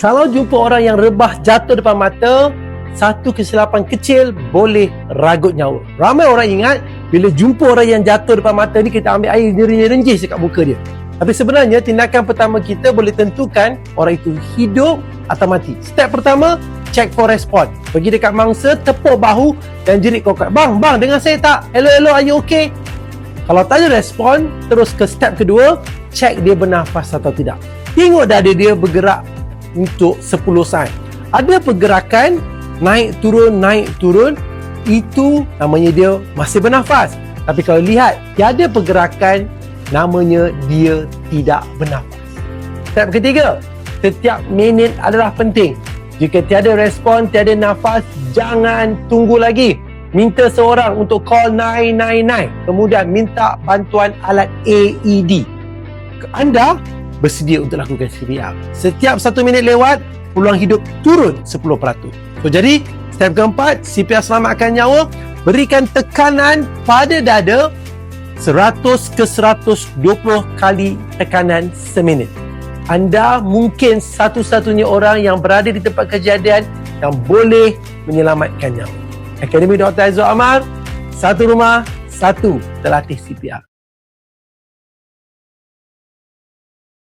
Kalau jumpa orang yang rebah jatuh depan mata, satu kesilapan kecil boleh ragut nyawa. Ramai orang ingat bila jumpa orang yang jatuh depan mata ni, kita ambil air renjis dekat muka dia. Tapi sebenarnya tindakan pertama kita boleh tentukan orang itu hidup atau mati. Step pertama, check for response. Pergi dekat mangsa, tepuk bahu dan jerit kokak. Bang, dengar saya tak? Hello, are you okay? Kalau tak ada respon, terus ke step kedua, check dia bernafas atau tidak. Tengok dada dia bergerak untuk 10 saat. Ada pergerakan naik turun, itu namanya dia masih bernafas. Tapi kalau lihat tiada pergerakan, namanya dia tidak bernafas. Step ketiga, setiap minit adalah penting. Jika tiada respon, tiada nafas, jangan tunggu lagi. Minta seorang untuk call 999. Kemudian minta bantuan alat AED. Anda bersedia untuk lakukan CPR. Setiap 1 minit lewat, peluang hidup turun 10%. So, jadi step keempat, CPR selamatkan nyawa. Berikan tekanan pada dada 100 ke 120 kali tekanan seminit. Anda mungkin satu-satunya orang yang berada di tempat kejadian yang boleh menyelamatkan nyawa. Akademi Dr. Aizul Amar, satu rumah, satu terlatih CPR.